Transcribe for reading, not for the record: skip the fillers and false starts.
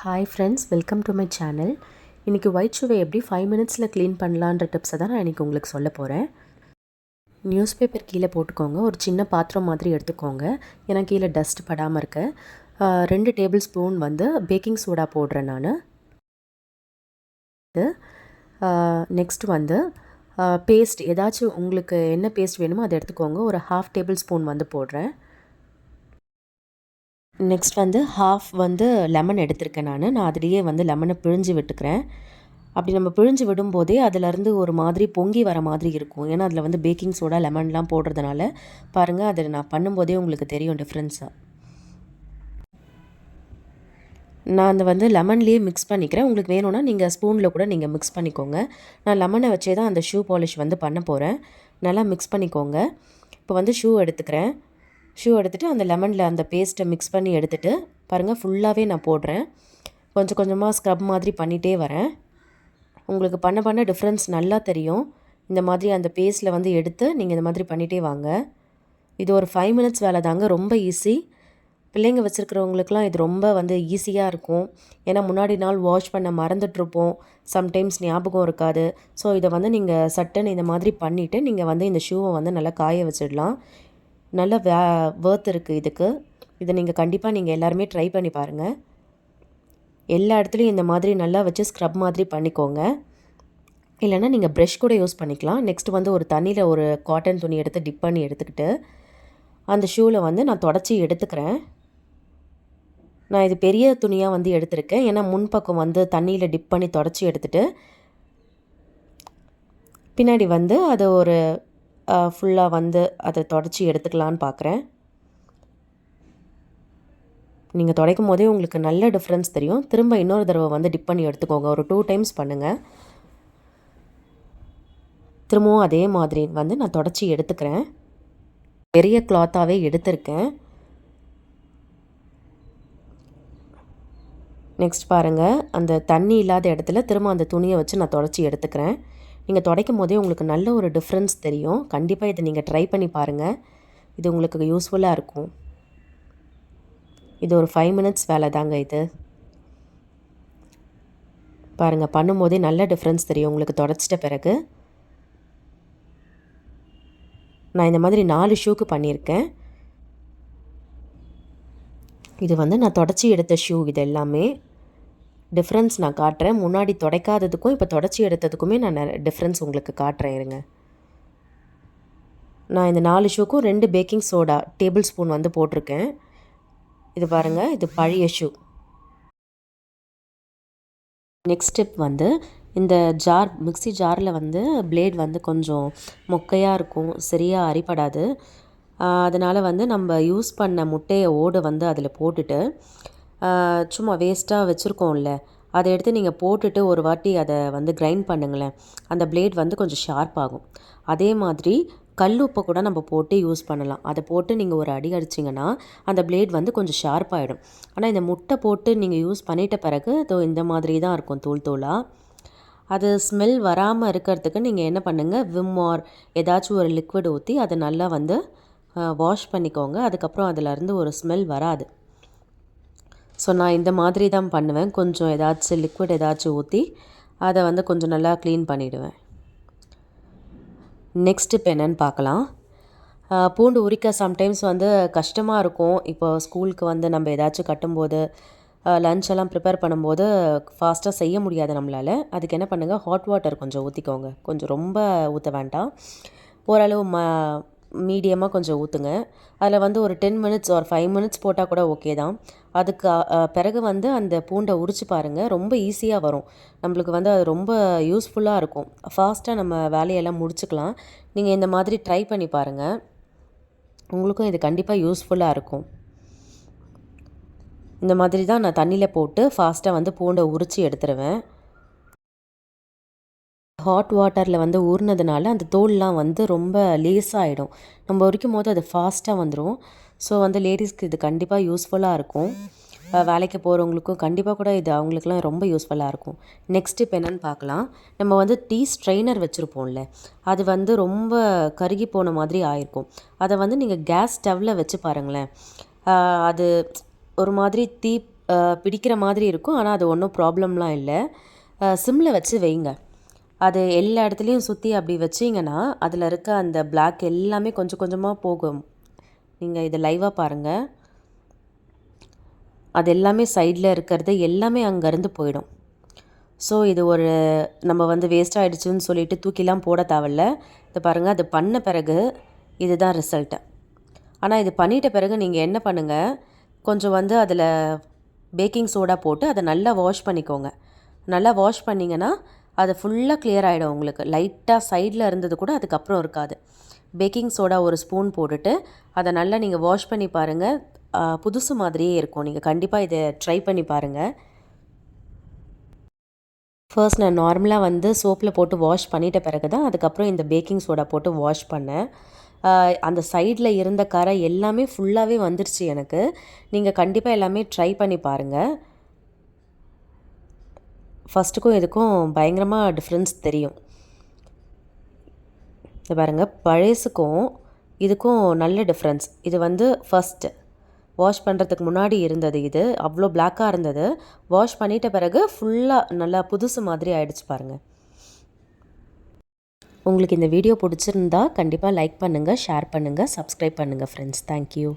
Hi friends, welcome to my channel. இன்றைக்கி white ஷூவை எப்படி 5 மினிட்ஸில் க்ளீன் பண்ணலான்ற டிப்ஸை தான் நான் இன்றைக்கி உங்களுக்கு சொல்ல போகிறேன். நியூஸ் பேப்பர் கீழே போட்டுக்கோங்க. ஒரு சின்ன பாத்திரம் மாதிரி எடுத்துக்கோங்க. ஏன்னா கீழே டஸ்ட் படாமல் இருக்க. 2 டேபிள் ஸ்பூன் பேக்கிங் சோடா போடுறேன் நான். நெக்ஸ்ட் பேஸ்ட் ஏதாச்சும் உங்களுக்கு என்ன பேஸ்ட் வேணுமோ அதை எடுத்துக்கோங்க. ஒரு 1/2 டேபிள் ஸ்பூன் போடுறேன். நெக்ஸ்ட் ஹாஃப் லெமன் எடுத்திருக்கேன் நான் அதுலேயே லெமனை பிழிஞ்சு விட்டுக்கிறேன். அப்படி நம்ம பிழிஞ்சு விடும்போதே அதிலேருந்து ஒரு மாதிரி பொங்கி வர மாதிரி இருக்கும். ஏன்னா அதில் பேக்கிங் சோடா லெமன்லாம் போடுறதுனால பாருங்கள், அதை நான் பண்ணும்போதே உங்களுக்கு தெரியும் டிஃப்ரென்ஸாக. நான் அந்த லெமன்லேயே மிக்ஸ் பண்ணிக்கிறேன். உங்களுக்கு வேணும்னா நீங்கள் ஸ்பூனில் கூட நீங்கள் மிக்ஸ் பண்ணிக்கோங்க. நான் லெமனை வச்சே தான் அந்த ஷூ பாலிஷ் பண்ண போகிறேன். நல்லா மிக்ஸ் பண்ணிக்கோங்க. இப்போ ஷூ எடுத்துக்கிறேன். ஷூ எடுத்துகிட்டு அந்த லெமனில் அந்த பேஸ்ட்டை மிக்ஸ் பண்ணி எடுத்துகிட்டு பாருங்கள், ஃபுல்லாகவே நான் போடுறேன். கொஞ்சம் கொஞ்சமாக ஸ்க்ரப் மாதிரி பண்ணிகிட்டே வரேன். உங்களுக்கு பண்ண டிஃப்ரென்ஸ் நல்லா தெரியும். இந்த மாதிரி அந்த பேஸ்ட்டில் எடுத்து நீங்கள் இந்த மாதிரி பண்ணிகிட்டே வாங்க. இது ஒரு 5 மினிட்ஸ் வேலை தாங்க, ரொம்ப ஈஸி. பிள்ளைங்க வச்சுருக்கிறவங்களுக்குலாம் இது ரொம்ப ஈஸியாக இருக்கும். ஏன்னா முன்னாடி நாள் வாஷ் பண்ண மறந்துட்டுருப்போம், சம்டைம்ஸ் ஞாபகம் இருக்காது. ஸோ இதை நீங்கள் சட்டுன்னு இந்த மாதிரி பண்ணிவிட்டு நீங்கள் இந்த ஷூவை நல்லா காய வச்சிடலாம். நல்ல வர்த் இருக்குது இதுக்கு. இதை நீங்கள் கண்டிப்பாக எல்லாருமே ட்ரை பண்ணி பாருங்கள். எல்லா இடத்துலையும் இந்த மாதிரி நல்லா வச்சு ஸ்க்ரப் மாதிரி பண்ணிக்கோங்க. இல்லைன்னா நீங்கள் ப்ரெஷ் கூட யூஸ் பண்ணிக்கலாம். நெக்ஸ்ட் ஒரு தண்ணியில் ஒரு காட்டன் துணி எடுத்து டிப் பண்ணி எடுத்துக்கிட்டு அந்த ஷூவில் நான் தொடச்சி எடுத்துக்கிறேன். நான் இது பெரிய துணியாக எடுத்திருக்கேன். ஏன்னா முன்பக்கம் தண்ணியில் டிப் பண்ணி தொடச்சி எடுத்துகிட்டு பின்னாடி அதை ஒரு ஃபுல்லாக அதை தொடச்சி எடுத்துக்கலான்னு பார்க்குறேன். நீங்கள் துடைக்கும் போதே உங்களுக்கு நல்ல டிஃப்ரென்ஸ் தெரியும். திரும்ப இன்னொரு தடவை டிப் பண்ணி எடுத்துக்கோங்க. ஒரு 2 டைம்ஸ் பண்ணுங்கள். திரும்பவும் அதே மாதிரி நான் தொடச்சி எடுத்துக்கிறேன். பெரிய கிளாத்தாகவே எடுத்திருக்கேன். நெக்ஸ்ட் பாருங்கள், அந்த தண்ணி இல்லாத இடத்துல திரும்ப அந்த துணியை வச்சு நான் தொடச்சி எடுத்துக்கிறேன். நீங்கள் துடைக்கும் போதே உங்களுக்கு நல்ல ஒரு டிஃப்ரென்ஸ் தெரியும். கண்டிப்பாக இதை நீங்கள் ட்ரை பண்ணி பாருங்கள். இது உங்களுக்கு யூஸ்ஃபுல்லாக இருக்கும். இது ஒரு 5 மினிட்ஸ் வேலை தாங்க இது. பாருங்கள், பண்ணும்போதே நல்ல டிஃப்ரென்ஸ் தெரியும் உங்களுக்கு தொடச்சிட்ட பிறகு. நான் இந்த மாதிரி 4 ஷூக்கு பண்ணியிருக்கேன். இது நான் தொடச்சி எடுத்த ஷூ. இது எல்லாமே டிஃப்ரென்ஸ் நான் காட்டுறேன். முன்னாடி துடைக்காததுக்கும் இப்போ தொடச்சி எடுத்ததுக்குமே நான் டிஃப்ரென்ஸ் உங்களுக்கு காட்டுறேன். இருங்க, நான் இந்த 4 ஷூக்கும் 2 பேக்கிங் சோடா டேபிள் ஸ்பூன் போட்டிருக்கேன். இது பாருங்கள், இது பழைய ஷூ. நெக்ஸ்ட் ஸ்டெப் இந்த ஜார், மிக்ஸி ஜாரில் பிளேட் கொஞ்சம் மொக்கையாக இருக்கும், சரியாக அரிப்படாது. அதனால் நம்ம யூஸ் பண்ண முட்டையை ஓடு அதில் போட்டுட்டு சும்மா வேஸ்ட்டாக வச்சுருக்கோம்ல, அதை எடுத்து நீங்கள் போட்டுட்டு ஒரு வாட்டி அதை கிரைண்ட் பண்ணுங்களேன். அந்த பிளேட் கொஞ்சம் ஷார்ப் ஆகும். அதே மாதிரி கல் உப்பை கூட நம்ம போட்டு யூஸ் பண்ணலாம். அதை போட்டு நீங்கள் ஒரு அடி அடிச்சிங்கன்னா அந்த பிளேட் கொஞ்சம் ஷார்ப் ஆகிடும். ஆனால் இந்த முட்டை போட்டு நீங்கள் யூஸ் பண்ணிட்ட பிறகு இந்த மாதிரி தான் இருக்கும், தூள் தூளாக. அது ஸ்மெல் வராமல் இருக்கிறதுக்கு நீங்கள் என்ன பண்ணுங்கள், விம் ஆர் ஏதாச்சும் ஒரு லிக்விட் ஊற்றி அதை நல்லா வாஷ் பண்ணிக்கோங்க. அதுக்கப்புறம் அதிலருந்து ஒரு ஸ்மெல் வராது. ஸோ நான் இந்த மாதிரி தான் பண்ணுவேன். கொஞ்சம் ஏதாச்சும் லிக்விட் ஏதாச்சும் ஊற்றி அதை கொஞ்சம் நல்லா க்ளீன் பண்ணிவிடுவேன். நெக்ஸ்ட் இப்போ என்னென்னு பார்க்கலாம். பூண்டு உரிக்க சம்டைம்ஸ் கஷ்டமாக இருக்கும். இப்போ ஸ்கூலுக்கு நம்ம ஏதாச்சும் கட்டும்போது லன்ச் எல்லாம் ப்ரிப்பேர் பண்ணும்போது ஃபாஸ்ட்டாக செய்ய முடியாது நம்மளால். அதுக்கு என்ன பண்ணுங்கள், ஹாட் வாட்டர் கொஞ்சம் ஊற்றிக்கோங்க. கொஞ்சம் ரொம்ப ஊற்ற வேண்டாம், ஓரளவு மீடியமாக கொஞ்சம் ஊற்றுங்க. அதில் ஒரு 10 மினிட்ஸ் ஒரு 5 மினிட்ஸ் போட்டால் கூட ஓகே தான். அதுக்கு பிறகு அந்த பூண்டை உரித்து பாருங்கள், ரொம்ப ஈஸியாக வரும் நம்மளுக்கு. அது ரொம்ப யூஸ்ஃபுல்லாக இருக்கும். ஃபாஸ்ட்டாக நம்ம வேலையெல்லாம் முடிச்சுக்கலாம். நீங்கள் இந்த மாதிரி ட்ரை பண்ணி பாருங்கள், உங்களுக்கும் இது கண்டிப்பாக யூஸ்ஃபுல்லாக இருக்கும். இந்த மாதிரி தான் நான் தண்ணியில் போட்டு ஃபாஸ்ட்டாக பூண்டை உரித்து எடுத்துருவேன். ஹாட் வாட்டரில் ஊறினதுனால அந்த தோல்லாம் ரொம்ப லேஸாகிடும். நம்ம உரிக்கும் போது அது ஃபாஸ்ட்டாக வந்துடும். ஸோ லேடிஸ்க்கு இது கண்டிப்பாக யூஸ்ஃபுல்லாக இருக்கும். வேலைக்கு போகிறவங்களுக்கும் கண்டிப்பாக கூட இது அவங்களுக்குலாம் ரொம்ப யூஸ்ஃபுல்லாக இருக்கும். நெக்ஸ்ட் இப்போ என்னென்னு பார்க்கலாம். நம்ம டீ ஸ்ட்ரெயினர் வச்சுருப்போம்ல, அது ரொம்ப கருகி போன மாதிரி ஆயிருக்கும். அதை நீங்கள் கேஸ் ஸ்டவ்வில் வச்சு பாருங்களேன். அது ஒரு மாதிரி பிடிக்கிற மாதிரி இருக்கும். ஆனால் அது ஒன்றும் ப்ராப்ளம்லாம் இல்லை. சிம்மில் வச்சு வைங்க. அது எல்லா இடத்துலையும் சுற்றி அப்படி வச்சிங்கன்னா அதில் இருக்க அந்த பிளாக் எல்லாமே கொஞ்சம் கொஞ்சமாக போகும். நீங்கள் இதை லைவாக பாருங்கள். அது எல்லாமே சைடில் இருக்கிறது எல்லாமே அங்கேருந்து போயிடும். ஸோ இது ஒரு நம்ம வந்து வேஸ்ட் ஆகிடுச்சுன்னு சொல்லிட்டு தூக்கிலாம் போட தேவையில்ல. இது பாருங்கள், அது பண்ண பிறகு இதுதான் ரிசல்ட்டு. ஆனால் இது பண்ணிட்ட பிறகு நீங்கள் என்ன பண்ணுங்கள், கொஞ்சம் வந்து அதில் பேக்கிங் சோடா போட்டு அதை நல்லா வாஷ் பண்ணிக்கோங்க. நல்லா வாஷ் பண்ணிங்கன்னா அது ஃபுல்லாக கிளியர் ஆகிடும் உங்களுக்கு. லைட்டாக சைடில் இருந்தது கூட அதுக்கப்புறம் இருக்காது. பேக்கிங் சோடா ஒரு ஸ்பூன் போட்டுட்டு அதை நல்லா நீங்கள் வாஷ் பண்ணி பாருங்கள். புதுசு மாதிரியே இருக்கும். நீங்கள் கண்டிப்பாக இதை ட்ரை பண்ணி பாருங்கள். ஃபர்ஸ்ட் நான் நார்மலாக வந்து சோப்பில் போட்டு வாஷ் பண்ணிட்ட பிறகு தான் அதுக்கப்புறம் இந்த பேக்கிங் சோடா போட்டு வாஷ் பண்ணேன். அந்த சைடில் இருந்த கரை எல்லாமே ஃபுல்லாகவே வந்துருச்சு எனக்கு. நீங்கள் கண்டிப்பாக எல்லாமே ட்ரை பண்ணி பாருங்கள். ஃபஸ்ட்டுக்கும் இதுக்கும் பயங்கரமாக டிஃப்ரென்ஸ் தெரியும். இது பாருங்கள், பழசுக்கும் இதுக்கும் நல்ல டிஃப்ரென்ஸ். இது வந்து ஃபஸ்ட்டு வாஷ் பண்ணுறதுக்கு முன்னாடி இருந்தது, இது அவ்வளோ பிளாக்காக இருந்தது. வாஷ் பண்ணிட்ட பிறகு ஃபுல்லாக நல்லா புதுசு மாதிரி ஆகிடுச்சு பாருங்கள். உங்களுக்கு இந்த வீடியோ பிடிச்சிருந்தா கண்டிப்பாக லைக் பண்ணுங்கள், ஷேர் பண்ணுங்கள், சப்ஸ்கிரைப் பண்ணுங்கள் ஃப்ரெண்ட்ஸ். தேங்க்யூ.